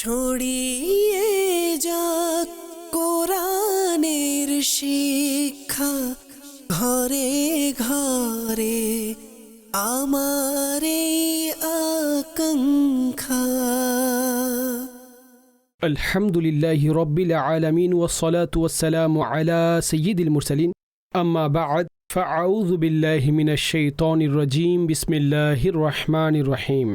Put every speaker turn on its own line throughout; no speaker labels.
ছড়িয়ে যাক কোরআনের শিক্ষা ঘরে ঘরে আমার এই আকাঙ্ক্ষা।
الحمد لله رب العالمين والصلاة والسلام على سيد المرسلين أما بعد فأعوذ بالله من الشيطان الرجيم بسم الله الرحمن الرحيم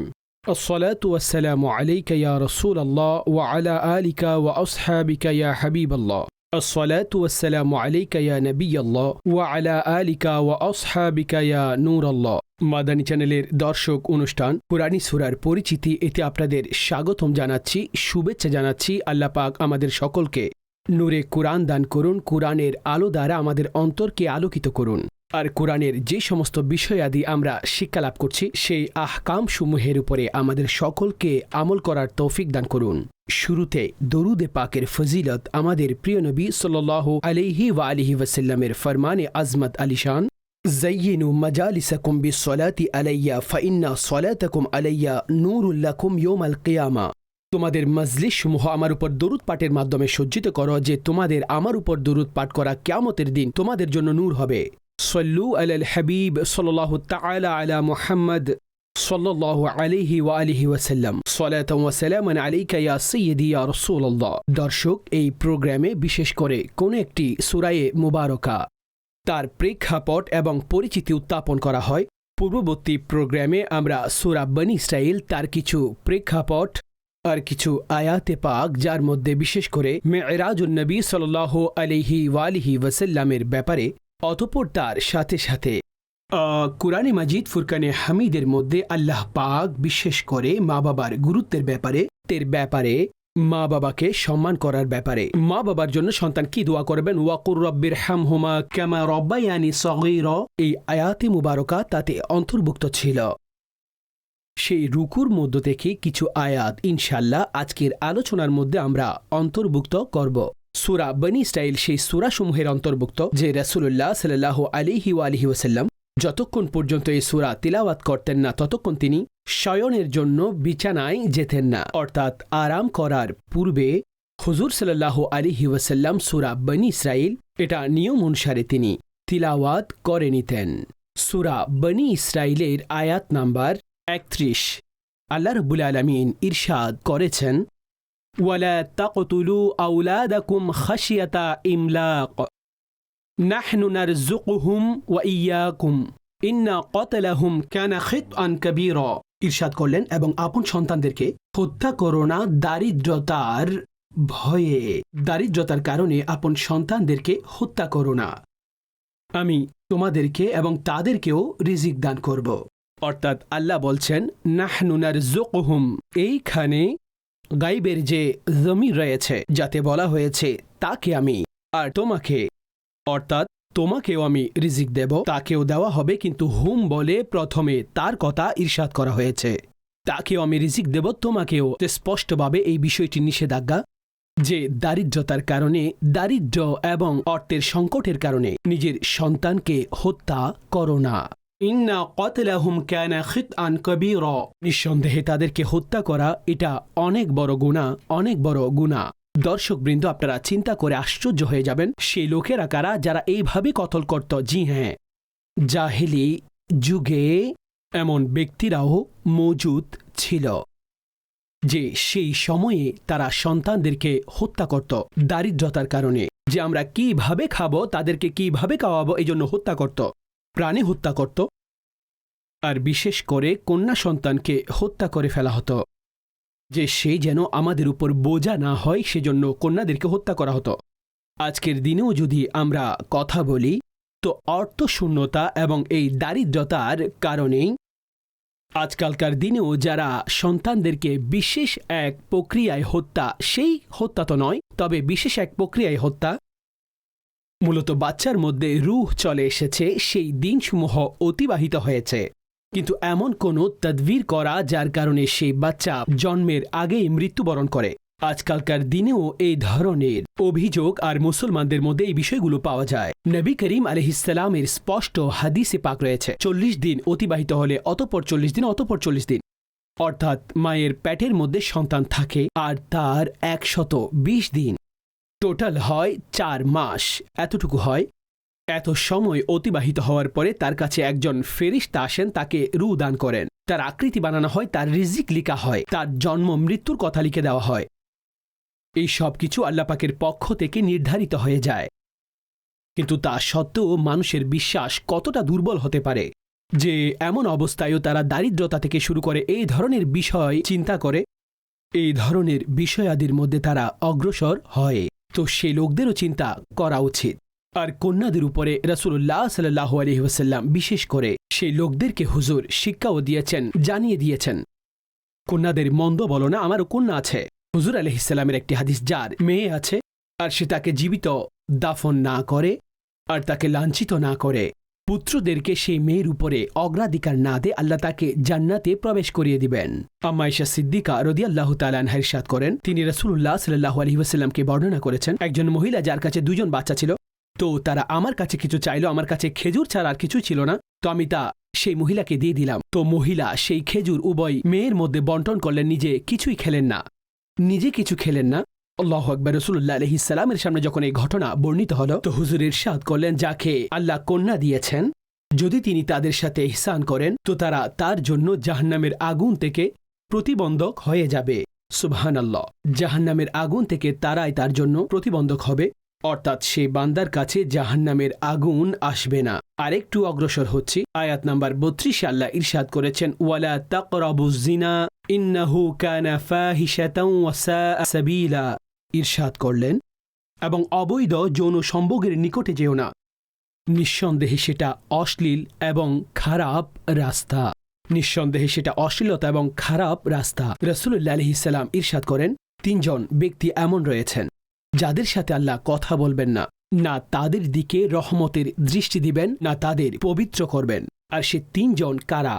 الصلاة والسلام عليك يا رسول الله وعلى آلك وأصحابك يا حبيب الله الصلاة والسلام عليك يا نبي الله وعلى آلك وأصحابك يا نور الله মাদানী চ্যানেলের দর্শক অনুষ্ঠান কুরআনী সূরার পরিচিতি এতে আপনাদের স্বাগতম জানাচ্ছি, শুভেচ্ছা জানাচ্ছি। আল্লাহ পাক আমাদের সকলকে নূরে কুরআন দান করুন, কুরআনের আলো দ্বারা আমাদের অন্তরকে আলোকিত করুন। আর কুরআনের যে সমস্ত বিষয়াদি আমরা শিক্ষা লাভ করছি সেই আহকাম সমূহের উপরে আমাদের সকলকে আমল করার তৌফিক দান করুন। শুরুতে দরুদে পাকের ফজিলত আমাদের প্রিয় নবী সাল্লাল্লাহু আলাইহি ওয়া আলিহি ওয়াসাল্লামের ফরমানে আজমত আলিশান, زينوا مجالسكم بالصلاة علي فإن صلاتكم علي نور لكم يوم القيامة। তোমাদের মজলিস সমূহ আমার উপর দরুদ পাঠের মাধ্যমে সজ্জিত করো, যে তোমাদের আমার উপর দরুদ পাঠ করা কিয়ামতের দিন তোমাদের জন্য নূর হবে। সল্লু আলাল হাবিব সাল্লাল্লাহু তাআলা আলা মুহাম্মদ সাল্লাল্লাহু আলাইহি ওয়া আলিহি ওয়াসাল্লাম সালাতান ওয়া সালামান আলাইকা ইয়া সাইয়্যিদি ইয়া রাসূলুল্লাহ। দর্শক, এই প্রোগ্রামে বিশেষ করে কোন একটি সূরায়ে মুবারকা তার প্রেক্ষাপট এবং পরিচিতি উত্থাপন করা হয়। পূর্ববর্তী প্রোগ্রামে আমরা সূরা বনী ইসরাঈল তার কিছু প্রেক্ষাপট আর কিছু আয়াতে পাক, যার মধ্যে বিশেষ করে মেরাজুন নবী সাল্লাল্লাহু আলাইহি ওয়া আলিহি ওয়াসাল্লামের ব্যাপারে, অতঃপর তার সাথে সাথে কুরআনে মাজিদ ফুরকানে হামিদের মধ্যে আল্লাহ পাক বিশেষ করে মা বাবার গুরুত্বের ব্যাপারে মা বাবাকে সম্মান করার ব্যাপারে, মা বাবার জন্য সন্তান কি দোয়া করবেন, ওয়াকুর রব্বির হামহুমা কামা রব্বায়ানি সগীরা, এই আয়াতে মুবারকা তাতে অন্তর্ভুক্ত ছিল। সেই রুকুর মধ্য থেকে কিছু আয়াত ইনশাআল্লাহ আজকের আলোচনার মধ্যে আমরা অন্তর্ভুক্ত করব। সূরা বনী ইসরাঈল সেই সূরাসমূহের অন্তর্ভুক্ত যে রাসূলুল্লাহ সাল্লাল্লাহু আলাইহি ওয়া আলিহি ওয়াসাল্লাম যতক্ষণ পর্যন্ত এই সূরা তিলাওয়াত করতেন না ততক্ষণ তিনি শয়নের জন্য বিছানায় যেতেন না, অর্থাৎ আরাম করার পূর্বে হুজুর সাল্লাল্লাহু আলাইহি ওয়াসাল্লাম সূরা বনী ইসরাঈল এটা নিয়ম অনুসারে তিনি তিলাওয়াত করে নিতেন। সূরা বনী ইসরাঈলের আয়াত নাম্বার ৩১ আল্লাহ রাব্বুল আলামিন ইরশাদ করেছেন, ওয়ালা তাকতুলু আওলাদাকুম খাশিয়াতা ইমলাক নাহনু নারযুকুহুম ওয়া ইয়্যাকুম ইন্না কতলাহুম কানা খিতআন কাবীরা। ইরশাদ করলেন, এবং আপন সন্তানদেরকে হত্যা করো না দারিদ্রতার ভয়ে, দারিদ্রতার কারণে আপন সন্তানদেরকে হত্যা করো না, আমি তোমাদেরকে এবং তাদেরকেও রিজিক দান করব। অর্থাৎ আল্লাহ বলছেন নাহনু নারযুকুহুম, এইখানে গাইবের যে জমির রয়েছে যাতে বলা হয়েছে তাকে আমি আর তোমাকে, অর্থাৎ তোমাকেও আমি রিজিক দেব, তাকেও দেওয়া হবে, কিন্তু হুম বলে প্রথমে তার কথা ইরশাদ করা হয়েছে, তাকেও আমি রিজিক দেব, তোমাকেও। স্পষ্টভাবে এই বিষয়টি নিষেধাজ্ঞা যে দারিদ্রতার কারণে, দারিদ্র এবং অর্থের সংকটের কারণে নিজের সন্তানকে হত্যা করো না। ইন্না কতলাহুম কানা খিতআন কাবীরা, নিঃসন্দেহে তাদেরকে হত্যা করা এটা অনেক বড় গুনাহ, অনেক বড় গুনাহ। দর্শকবৃন্দ, আপনারা চিন্তা করে আশ্চর্য হয়ে যাবেন সেই লোকেরা কারা যারা এইভাবে কতল করত। জি হ্যাঁ, জাহেলি যুগে এমন ব্যক্তিরাও মজুদ ছিল যে সেই সময়ে তারা সন্তানদেরকে হত্যা করত দারিদ্রতার কারণে, যে আমরা কিভাবে খাবো, তাদেরকে কিভাবে খাওয়াবো, এই জন্য হত্যা করত, প্রাণে হত্যা করত। আর বিশেষ করে কন্যা সন্তানকে হত্যা করে ফেলা হতো, যে সে যেন আমাদের উপর বোঝা না হয়, সেজন্য কন্যাদেরকে হত্যা করা হতো। আজকের দিনেও যদি আমরা কথা বলি তো অর্থশূন্যতা এবং এই দারিদ্রতার কারণেই আজকালকার দিনেও যারা সন্তানদেরকে বিশেষ এক প্রক্রিয়ায় হত্যা, সেই হত্যা তো নয়, তবে বিশেষ এক প্রক্রিয়ায় হত্যা, মূলত বাচ্চার মধ্যে রূহ চলে এসেছে, সেই দিনসমূহ অতিবাহিত হয়েছে, কিন্তু এমন কোনো তদবির করা যার কারণে সেই বাচ্চা জন্মের আগেই মৃত্যুবরণ করে। আজকালকার দিনেও এই ধরনের অভিযোগ আর মুসলমানদের মধ্যে এই বিষয়গুলো পাওয়া যায়। নবী করিম আলাইহিসসালামের স্পষ্ট হাদিসে পাক রয়েছে, 40 দিন অতিবাহিত হলে অতঃপর 40 দিন, অতঃপর 40 দিন অর্থাৎ মায়ের পেটের মধ্যে সন্তান থাকে আর তার 120 দিন, টোটাল হয় 4 মাস। এতটুকু হয়। এত সময় অতিবাহিত হওয়ার পরে তার কাছে একজন ফেরেশতা আসেন, তাকে রূহ দান করেন, তার আকৃতি বানানো হয়, তার রিজিক লিখা হয়, তার জন্ম মৃত্যুর কথা লিখে দেওয়া হয়। এই সব কিছু আল্লাহ পাকের পক্ষ থেকে নির্ধারিত হয়ে যায়। কিন্তু তা সত্ত্বেও মানুষের বিশ্বাস কতটা দুর্বল হতে পারে যে এমন অবস্থায়ও তারা দারিদ্রতা থেকে শুরু করে এই ধরনের বিষয় চিন্তা করে, এই ধরনের বিষয়াদির মধ্যে তারা অগ্রসর হয়। তো সেই লোকদেরও চিন্তা করা উচিত। আর কন্যাদের উপরে রাসূলুল্লাহ সাল্লাল্লাহু আলাইহি ওয়াসাল্লাম বিশেষ করে সেই লোকদেরকে হুজুর শিক্ষাও দিয়েছেন, জানিয়ে দিয়েছেন, কন্যাদের মন্দ বলো না, আমারও কন্যা আছে। হুজুর আলাইহিস সালামের একটি হাদিস, যার মেয়ে আছে আর সে তাকে জীবিত দাফন না করে আর তাকে লাঞ্ছিত না করে, পুত্রদেরকে সেই মেয়ের উপরে অগ্রাধিকার না দে, আল্লাহ তাকে জান্নাতে প্রবেশ করিয়ে দিবেন। আম্মা আয়েশা সিদ্দিকা রাদিয়াল্লাহু তাআলা আনহা ইরশাদ করেন, তিনি রাসূলুল্লাহ সাল্লাল্লাহু আলাইহি ওয়াসাল্লামকে বর্ণনা করেছেন, একজন মহিলা যার কাছে 2 জন বাচ্চা ছিল, তো তারা আমার কাছে কিছু চাইলো, আমার কাছে খেজুর ছাড়া আর কিছু ছিল না, তো আমি তা সেই মহিলাকে দিয়ে দিলাম। তো মহিলা সেই খেজুর উভয় মেয়ের মধ্যে বন্টন করলেন, নিজে কিছুই খেলেন না, নিজে কিছু খেলেন না। আল্লাহু আকবার। রাসূলুল্লাহ আলাইহিস সালামের সামনে যখন এই ঘটনা বর্ণিত হলো, তো হুজুর ইরশাদ করলেন, যাকে আল্লাহ কন্যা দিয়েছেন, যদি তিনি তাদের সাথে ইহসান করেন তো তারা তার জন্য জাহান্নামের আগুন থেকে প্রতিবন্ধক হয়ে যাবে। সুবহানাল্লাহ। জাহান্নামের আগুন থেকে তারাই তার জন্য প্রতিবন্ধক হবে, অর্থাৎ সে বান্দার কাছে জাহান্নামের আগুন আসবে না। আরেকটু অগ্রসর হচ্ছি, আয়াত নাম্বার 32 আল্লাহ ইরশাদ করেছেন, ওয়ালা তাকরাবুজ জিনা ইন্নাহু কানা ফাহিশাতাও ওয়া সাআ সাবিলা। ইরশাদ করলেন, এবং অবৈধ যৌন সম্ভোগের নিকটে যেও না, নিঃসন্দেহে সেটা অশ্লীল এবং খারাপ রাস্তা। নিঃসন্দেহে সেটা অশ্লীলতা এবং খারাপ রাস্তা। রাসূলুল্লাহ আলাইহিস সালাম ইরশাদ করেন, 3 জন ব্যক্তি এমন রয়েছেন যাদের সাথে আল্লাহ কথা বলবেন না, না তাদের দিকে রহমতের দৃষ্টি দিবেন, না তাদের পবিত্র করবেন। আর সে 3 জন কারা?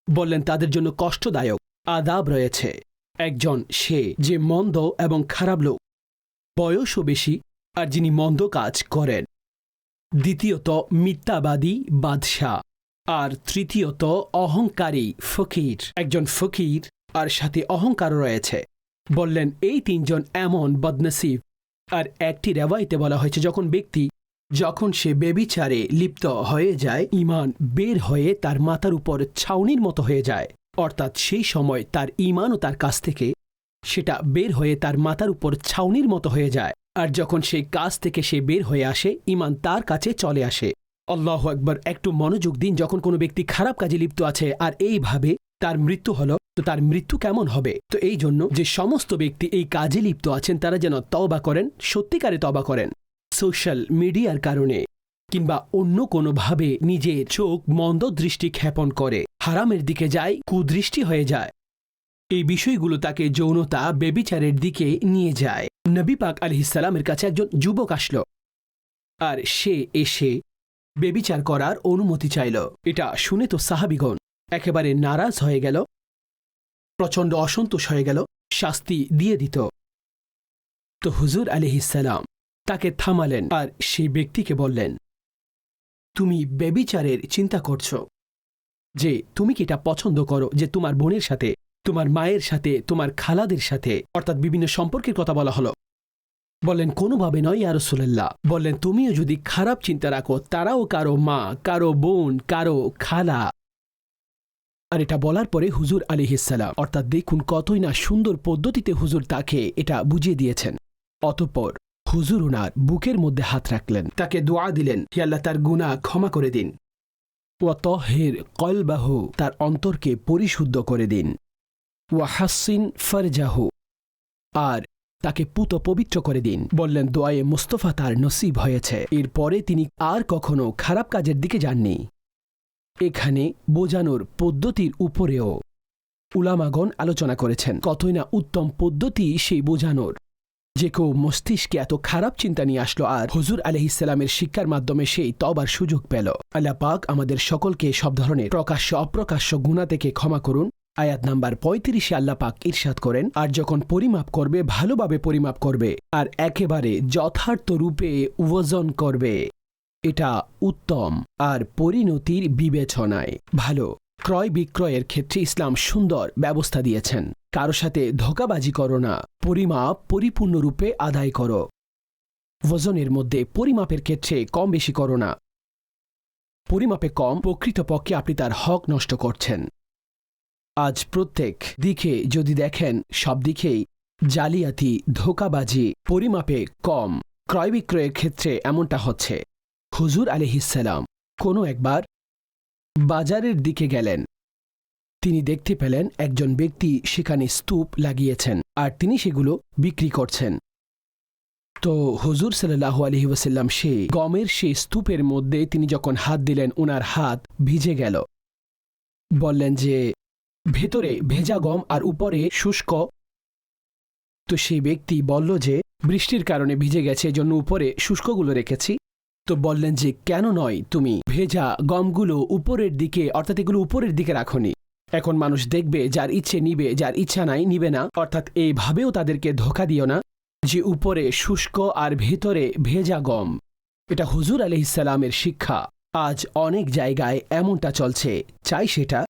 বললেন, তাদের জন্য কষ্টদায়ক আযাব রয়েছে। একজন সে যে মন্দ এবং খারাপ লোক, বয়সও বেশি, আর যিনি মন্দ কাজ করেন। দ্বিতীয়ত মিথ্যাবাদী বাদশাহ। আর তৃতীয়ত অহংকারী ফকির। একজন ফকির আর সাথে অহংকার রয়েছে। বললেন, এই 3 জন এমন বদনসিব। আর একটি রেওয়ায়েতে বলা হয়েছে, যখন সে বেবিচারে লিপ্ত হয়ে যায়, ঈমান বের হয়ে তার মাথার উপর ছাউনির মতো হয়ে যায়, অর্থাৎ সেই সময় তার ঈমানও তার কাছ থেকে সেটা বের হয়ে তার মাথার উপর ছাউনির মতো হয়ে যায়। আর যখন সেই কাজ থেকে সে বের হয়ে আসে, ঈমান তার কাছে চলে আসে। আল্লাহু আকবার। একটু মনোযোগ দিন, যখন কোনো ব্যক্তি খারাপ কাজে লিপ্ত আছে আর এইভাবে তার মৃত্যু হলো, তো তার মৃত্যু কেমন হবে? তো এই জন্য যে সমস্ত ব্যক্তি এই কাজে লিপ্ত আছেন তারা যেন তওবা করেন, সত্যিকারে তওবা করেন। সোশ্যাল মিডিয়ার কারণে কিংবা অন্য কোনোভাবে নিজের চোখ মন্দ দৃষ্টি ক্ষেপণ করে, হারামের দিকে যায়, কুদৃষ্টি হয়ে যায়, এই বিষয়গুলো তাকে যৌনতা বেবিচারের দিকে নিয়ে যায়। নবী পাক আলাইহিস সালামের কাছে একজন যুবক আসলো আর সে এসে বেবিচার করার অনুমতি চাইল। এটা শুনে তো সাহাবীগণ একেবারে নারাজ হয়ে গেল, প্রচণ্ড অসন্তোষ হয়ে গেল, শাস্তি দিয়ে দিত। তো হুজুর আলাইহিস সালাম তাকে থামালেন আর সেই ব্যক্তিকে বললেন, তুমি বেবিচারের চিন্তা করছো, যে তুমি কি এটা পছন্দ করো যে তোমার বোনের সাথে, তোমার মায়ের সাথে, তোমার খালাদের সাথে, অর্থাৎ বিভিন্ন সম্পর্কের কথা বলা হলো। বললেন, কোনোভাবে নয় ইয়া রাসূলুল্লাহ। বললেন, তুমিও যদি খারাপ চিন্তা রাখো, তারাও কারো মা, কারো বোন, কারো খালা। আর এটা বলার পরে হুজুর আলাইহিস সালাম, অর্থাৎ দেখুন কতই না সুন্দর পদ্ধতিতে হুজুর তাকে এটা বুঝিয়ে দিয়েছেন। অতঃপর হুজুর ওনার বুকের মধ্যে হাত রাখলেন, তাকে দোয়া দিলেন, হে আল্লাহ তার গুনাহ ক্ষমা করে দিন, ওয়া তাহির কলবাহু, তার অন্তরকে পরিশুদ্ধ করে দিন, ওয়া হাসিন ফারজাহু, আর তাকে পুত পবিত্র করে দিন। বললেন, দোয়ায়ে মুস্তাফা তার নসিব হয়েছে। এরপরে তিনি আর কখনো খারাপ কাজের দিকে যাননি। এখানে বোঝানোর পদ্ধতির উপরেও উলামাগণ আলোচনা করেছেন, কতই না উত্তম পদ্ধতি সেই বোঝানোর, যে কেউ মস্তিষ্কে এত খারাপ চিন্তা নিয়ে আসলো আর হুজুর আলাইহিস সালামের শিক্ষার মাধ্যমে সেই তওবার সুযোগ পেল। আল্লাহ পাক আমাদের সকলকে সব ধরনের প্রকাশ্য অপ্রকাশ্য গুনাহ থেকে ক্ষমা করুন। আয়াত নাম্বার 35 আল্লাহ পাক ইরশাদ করেন, আর যখন পরিমাপ করবে ভালোভাবে পরিমাপ করবে আর একেবারে যথার্থ রূপে ওজন করবে, এটা উত্তম আর পরিণতির বিবেচনায় ভালো। ক্রয় বিক্রয়ের ক্ষেত্রে ইসলাম সুন্দর ব্যবস্থা দিয়েছেন। কারো সাথে ধোঁকাবাজি করো না, পরিমাপ পরিপূর্ণরূপে আদায় করো। ওজনের মধ্যে পরিমাপের ক্ষেত্রে কম বেশি করো না। পরিমাপে কম, প্রকৃতপক্ষে আপনি তার হক নষ্ট করছেন। আজ প্রত্যেক দিকে যদি দেখেন, সব দিকেই জালিয়াতি, ধোঁকাবাজি, পরিমাপে কম। ক্রয় বিক্রয়ের ক্ষেত্রে এমনটা হচ্ছে। হুজুর আলাইহিসসালাম কোনো একবার বাজারের দিকে গেলেন। তিনি দেখতে পেলেন একজন ব্যক্তি সেখানে স্তূপ লাগিয়েছেন আর তিনি সেগুলো বিক্রি করছেন। তো হুজুর সাল্লাল্লাহু আলাইহি ওয়াসাল্লাম সেই গমের সেই স্তূপের মধ্যে তিনি যখন হাত দিলেন, ওনার হাত ভিজে গেল। বললেন যে ভেতরে ভেজা গম আর উপরে শুষ্ক। তো সেই ব্যক্তি বলল যে বৃষ্টির কারণে ভিজে গেছে, এজন্য উপরে শুষ্কগুলো রেখেছি। তো বললেন যে কেন নয়, তুমি ভেজা গমগুলো উপরের দিকে, অর্থাৎ এগুলো উপরের দিকে রাখনি। এখন মানুষ দেখবে, যার ইচ্ছে নিবে, যার ইচ্ছা নাই নিবে না। অর্থাৎ এইভাবেও তাদেরকে ধোঁকা দিও না যে উপরে শুষ্ক আর ভেতরে ভেজা গম। এটা হুজুর আলাইহিসসালামের শিক্ষা। আজ অনেক জায়গায় এমনটা চলছে। চাই সেটা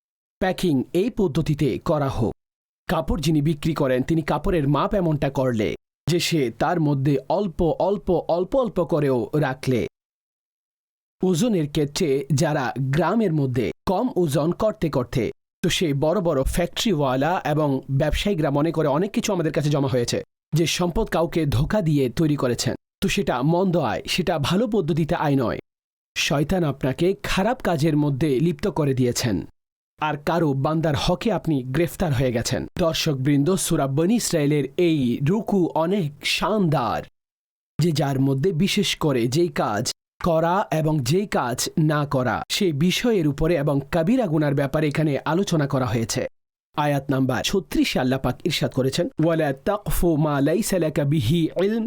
প্যাকিং এই পদ্ধতিতে করা হোক। কাপড় যিনি বিক্রি করেন তিনি কাপড়ের মাপ এমনটা করলে যে সে তার মধ্যে অল্প অল্প অল্প অল্প করেও রাখলে। ওজনের ক্ষেত্রে যারা গ্রামের মধ্যে কম ওজন করতে করতে, তো সেই বড় বড় ফ্যাক্টরিওয়ালা এবং ব্যবসায়িকরা মনে করে অনেক কিছু আমাদের কাছে জমা হয়েছে, যে সম্পদ কাউকে ধোঁকা দিয়ে তৈরি করেছেন। তো সেটা মন্দ আয়, সেটা ভালো পদ্ধতিতে আয় নয়। শয়তান আপনাকে খারাপ কাজের মধ্যে লিপ্ত করে দিয়েছেন আর কারো বান্দার হকে আপনি গ্রেফতার হয়ে গেছেন। দর্শকবৃন্দ, সূরা বনী ইসরাইলের এই রুকু অনেক শানদার, যে যার মধ্যে বিশেষ করে যেই কাজ করা এবং যেই কাজ না করা সেই বিষয়ের উপরে এবং কাবিরা গুনার ব্যাপারে এখানে আলোচনা করা হয়েছে। আয়াত নাম্বার 36 আল্লাহ পাক ইরশাদ করেছেন, ওয়ালা তাকফু মা লাইসা লাকা বিহি ইলম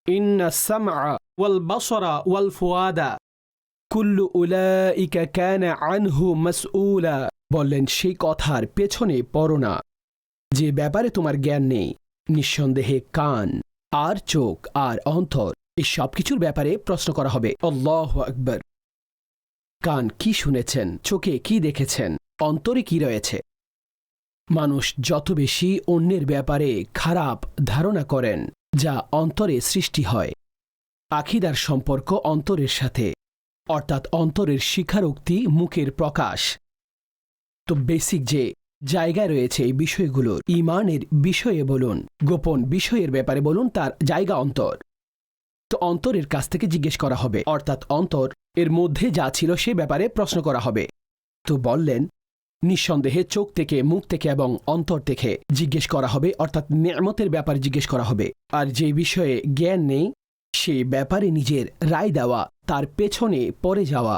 ইন্নাস সামআ ওয়াল বাসরা ওয়াল ফুয়াদা কুল্লু উলাইকা কানা আনহু মাসউলা। বললেন সেই কথার পেছনে পড়ো না যে ব্যাপারে তোমার জ্ঞান নেই। নিঃসন্দেহে কান আর চোখ আর অন্তর এই সব কিছুর ব্যাপারে প্রশ্ন করা হবে। আল্লাহু আকবার। কান কি শুনেছেন, চোখে কি দেখেছেন, অন্তরে কি রয়েছে। মানুষ যত বেশি অন্যের ব্যাপারে খারাপ ধারণা করেন, যা অন্তরে সৃষ্টি হয়। আকীদার সম্পর্ক অন্তরের সাথে, অর্থাৎ অন্তরের স্বীকারোক্তি মুখের প্রকাশ। তো বেসিক যে জায়গায় রয়েছে এই বিষয়গুলোর, ঈমানের বিষয়ে বলুন, গোপন বিষয়ের ব্যাপারে বলুন, তার জায়গা অন্তর। তো অন্তরের কাছ থেকে জিজ্ঞেস করা হবে, অর্থাৎ অন্তর এর মধ্যে যা ছিল সে ব্যাপারে প্রশ্ন করা হবে। তো বললেন নিঃসন্দেহে চোখ থেকে, মুখ থেকে এবং অন্তর থেকে জিজ্ঞেস করা হবে, অর্থাৎ নেয়ামতের ব্যাপারে জিজ্ঞেস করা হবে। আর যে বিষয়ে জ্ঞান নেই সেই ব্যাপারে নিজের রায় দেওয়া, তার পেছনে পড়ে যাওয়া,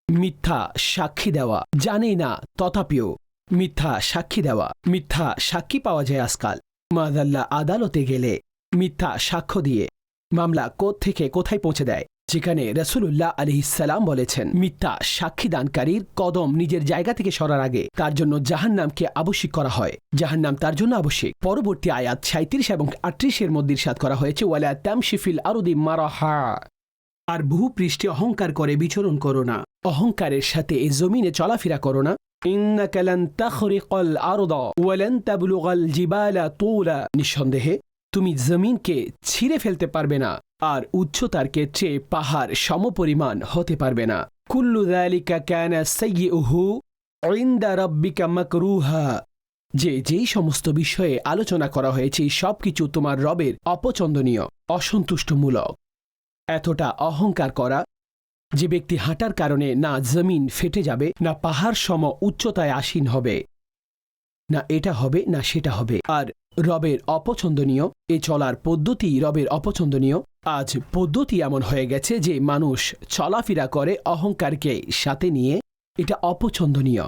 মিথ্যা সাক্ষী দেওয়া, জানেই না তথাপিও মিথ্যা সাক্ষী দেওয়া। মিথ্যা সাক্ষী পাওয়া যায় আজকাল। মাদাল্লাহ আদালতে গেলে মিথ্যা সাক্ষ্য দিয়ে মামলা থেকে কোথায় পৌঁছে দেয়, যেখানে রাসূলুল্লাহ আলাইহিসসালাম বলেছেন মিথ্যা সাক্ষীদানকারীর কদম নিজের জায়গা থেকে সরার আগে তার জন্য জাহান্নামকে আবশ্যিক করা হয়। জাহান্নাম তার জন্য আবশ্যিক। পরবর্তী আয়াত 37 এবং 38 মধ্যে ইরশাদ করা হয়েছে, ওয়ালা তামশি ফিল আরদি মারাহা। আর ভূপৃষ্ঠে অহংকার করে বিচরণ করো না, অহংকারের সাথে এই জমিনে চলাফেরা করো না। ইন্নাকা লান তাখরিকাল আরদা ওয়া লান তাবলুগাল জিবালা তুলা। নিঃসন্দেহে তুমি জমিনকে ছিঁড়ে ফেলতে পারবে না আর উচ্চতার ক্ষেত্রে পাহাড় সমপরিমাণ হতে পারবে না। কুল্লু যালিকা কানা সাইয়্যুহু ইনদা রাব্বিকা মাকরুহা। যেই সমস্ত বিষয়ে আলোচনা করা হয়েছে সবকিছু তোমার রবের অপছন্দনীয়, অসন্তুষ্টমূলক। এতটা অহংকার করা যে ব্যক্তি হাঁটার কারণে না জমিন ফেটে যাবে, না পাহাড় সম উচ্চতায় আসীন হবে, না এটা হবে না সেটা হবে। আর রবের অপছন্দনীয় এ চলার পদ্ধতি রবের অপছন্দনীয়। আজ পদ্ধতি এমন হয়ে গেছে যে মানুষ চলাফেরা করে অহংকারকে সাথে নিয়ে, এটা অপছন্দনীয়।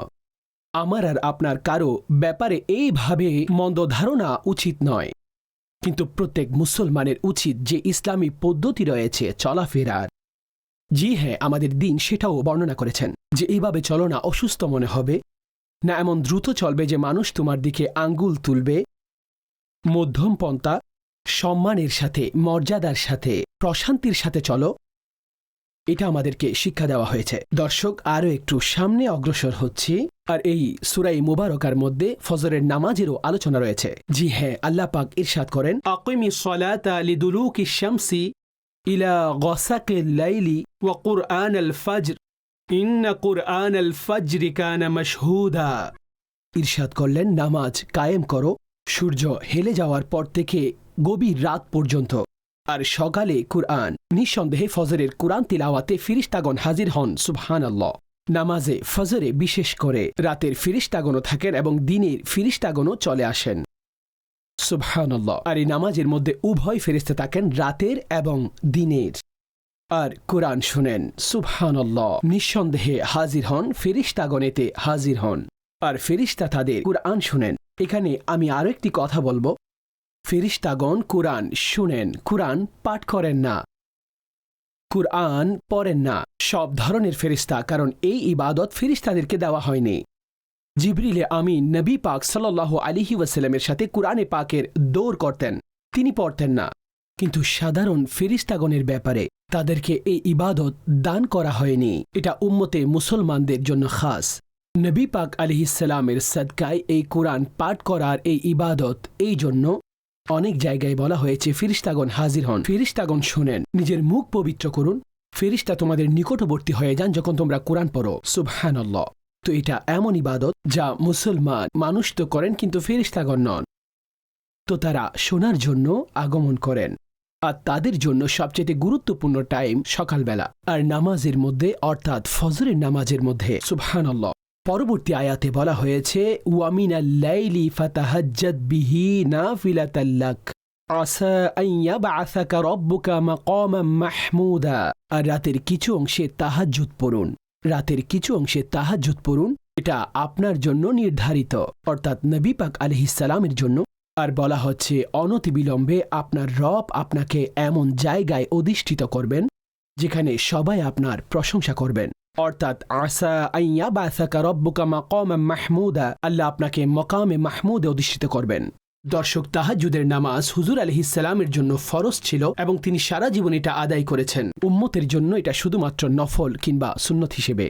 আমার আর আপনার কারো ব্যাপারে এইভাবে মন্দ ধারণা উচিত নয়, কিন্তু প্রত্যেক মুসলমানের উচিত যে ইসলামী পদ্ধতি রয়েছে চলাফেরার, জি হ্যাঁ আমাদের দিন সেটাও বর্ণনা করেছেন যে এইভাবে চলো না অসুস্থ মনে হবে, না এমন দ্রুত চলবে যে মানুষ তোমার দিকে আঙ্গুল তুলবে। মধ্যম পন্থা, সম্মানের সাথে, মর্যাদার সাথে, প্রশান্তির সাথে চলো। এটা আমাদেরকে শিক্ষা দেওয়া হয়েছে। দর্শক, আরও একটু সামনে অগ্রসর হচ্ছি, আর এই সূরা মুবারকার মধ্যে ফজরের নামাজেরও আলোচনা রয়েছে। জি হ্যাঁ, আল্লাহ পাক ইরশাদ করেন, আকিমিস সালাতা লিদুলুকিশ শামসি ইলা গাসাকিল লাইলি ওয়া কুরআনাল ফাজর ইন্না কুরআনাল ফাজরি কানা মাশহুদা। ইরশাদ করলেন, নামাজ কায়েম করো সূর্য হেলে যাওয়ার পর থেকে গভীর রাত পর্যন্ত, আর সকালে কুরআন। নিঃসন্দেহে ফজরের কুরআন তিলাওয়াতে ফিরিস্তাগণ হাজির হন। সুবহানাল্লাহ। নামাজে ফজরে বিশেষ করে রাতের ফিরিস্তাগণও থাকেন এবং দিনের ফিরিস্তাগণও চলে আসেন। সুবহানাল্লাহ। আর এই নামাজের মধ্যে উভয় ফেরেশতা থাকেন, রাতের এবং দিনের। আর কুরআন শুনেন। সুবহানাল্লাহ। নিঃসন্দেহে হাজির হন, ফেরেশতাগণেতে হাজির হন, আর ফেরেশতা তাদের কুরআন শুনেন। এখানে আমি আরো একটি কথা বলবো, ফেরেশতাগণ কুরআন শুনেন, কুরআন পাঠ করেন না, কুরআন পড়েন না। সব ধরনের ফেরেশতা, কারণ এই ইবাদত ফেরেশতাদেরকে দেওয়া হয়নি। জিবরিলে আমিন নবী পাক সাল্লাল্লাহু আলাইহি ওয়াসাল্লামের সাথে কুরআনে পাকের দৌড় করতেন, তিনি পড়তেন না। কিন্তু সাধারণ ফেরেশতাগণের ব্যাপারে তাদেরকে এই ইবাদত দান করা হয়নি। এটা উম্মতে মুসলমানদের জন্য খাস। নবী পাক আলাইহিস সালামের সাদকায় এই কুরআন পাঠ করার এই ইবাদত, এই জন্য অনেক জায়গায় বলা হয়েছে ফেরেশতাগণ হাজির হন, ফেরেশতাগণ শুনেন। নিজের মুখ পবিত্র করুন, ফেরেশতা তোমাদের নিকটবর্তী হয়ে যান যখন তোমরা কুরআন পড়ো। সুবহানাল্লাহ। তো এটা এমন ইবাদত যা মুসলমান মানুষ তো করেন, কিন্তু ফেরেশতাগণ নন। তো তারা শোনার জন্য আগমন করেন, আর তাদের জন্য সবচেয়ে গুরুত্বপূর্ণ টাইম সকালবেলা। আর নামাজের মধ্যে, অর্থাৎ ফজরের নামাজের মধ্যে সুবহানাল্লাহ, পরবর্তী আয়াতে বলা হয়েছে, ওয়ামিনাল লাইলি ফাতাহাজ্জাদ বিহি নাফিলাতাল লাক আসা আন ইয়াবআসাকা রাব্বুকা মাকামান মাহমুদা। আর রাতের কিছু অংশে তাহাজ্জুদ পড়ুন, রাতের কিছু অংশে তাহাজ্জুদ পড়ুন, এটা আপনার জন্য নির্ধারিত, অর্থাৎ নবী পাক আলাইহিস সালামের জন্য। আর বলা হচ্ছে, অনতিবিলম্বে আপনার রব আপনাকে এমন জায়গায় অধিষ্ঠিত করবেন যেখানে সবাই আপনার প্রশংসা করবেন, অর্থাৎ আসা আন ইয়াবআসাকা রাব্বুকা মাকামান মাহমুদা, আল্লাহ আপনাকে মকামে মাহমুদে অধিষ্ঠিত করবেন। দর্শক, তাহাজ্জুদের নামাজ হুজুর আলাইহিস সালামের জন্য ফরজ ছিল এবং তিনি সারা জীবন এটা আদায় করেছেন। উম্মতের জন্য এটা শুধুমাত্র নফল কিংবা সুন্নত হিসেবে।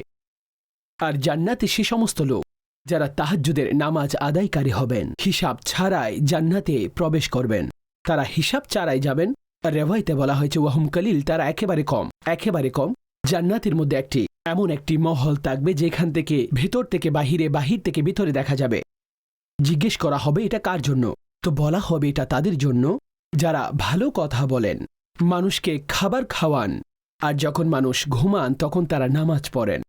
আর জান্নাতে সে সমস্ত লোক যারা তাহাজ্জুদের নামাজ আদায়কারী হবেন, হিসাব ছাড়াই জান্নাতে প্রবেশ করবেন। তারা হিসাব ছাড়াই যাবেন। আর রেওয়ায়েতে বলা হয়েছে, ওয়াহুম কালিল, তারা একেবারে কম, একেবারে কম। জান্নাতের মধ্যে এমন একটি মহল থাকবে যেখান থেকে ভেতর থেকে বাহিরে, বাহির থেকে ভিতরে দেখা যাবে। জিজ্ঞেস করা হবে, এটা কার জন্য? তো বলা হবে, এটা তাদের জন্য যারা ভালো কথা বলেন, মানুষকে খাবার খাওয়ান, আর যখন মানুষ ঘুমান তখন তারা নামাজ পড়েন।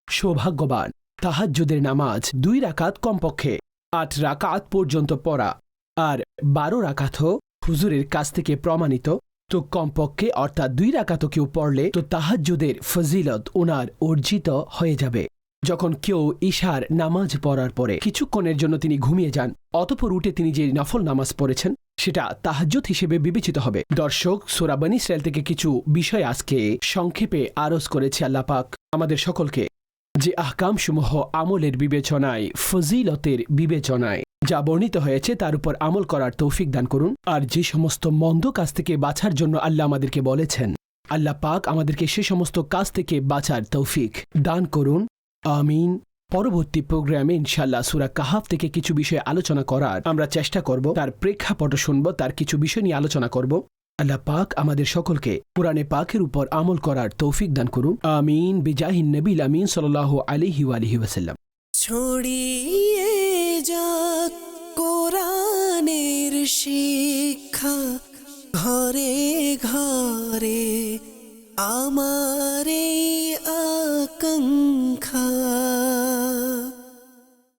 সৌভাগ্যবান। তাহাজ্জুদের নামাজ 2 রাকাত, কমপক্ষে 8 রাকাত পর্যন্ত পড়া, আর 12 রাকাতও হুজুরের কাছ থেকে প্রমাণিত। তো কমপক্ষে, অর্থাৎ 2 রাকাতও কেউ পড়লে তো তাহাজ্জুদের ফজিলত ওনার অর্জিত হয়ে যাবে। যখন কেউ ইশার নামাজ পড়ার পরে কিছুক্ষণের জন্য তিনি ঘুমিয়ে যান, অতঃপর উঠে তিনি যে নফল নামাজ পড়েছেন সেটা তাহাজ্জুদ হিসেবে বিবেচিত হবে। দর্শক, সূরা বনী ইসরাঈল থেকে কিছু বিষয় আজকে সংক্ষেপে আরজ করেছে আল্লাহ পাক আমাদের সকলকে, যে আহকামসমূহ আমলের বিবেচনায়, ফজিলতের বিবেচনায় যা বর্ণিত হয়েছে তার উপর আমল করার তৌফিক দান করুন। আর যে সমস্ত মন্দ কাজ থেকে বাঁচার জন্য আল্লাহ আমাদেরকে বলেছেন, আল্লাহ পাক আমাদেরকে সে সমস্ত কাজ থেকে বাঁচার তৌফিক দান করুন। আমিন। পরবর্তী প্রোগ্রামে ইনশাআল্লাহ সূরা কাহাফ থেকে কিছু বিষয় আলোচনা করার আমরা চেষ্টা করব, তার প্রেক্ষাপট শুনব, তার কিছু বিষয় নিয়ে আলোচনা করব। আল্লাহ পাক আমাদের সকলকে কুরআনে পাকের উপর আমল করার তৌফিক দান করুন। আমিন। বিজাহিন নবীল আমিন সাল্লাল্লাহু আলাইহি ওয়া আলিহি ওয়াসাল্লাম।
ছড়িয়ে যাক কোরআনের শিক্ষা, ঘরে ঘরে আমার এই আকাঙ্ক্ষা।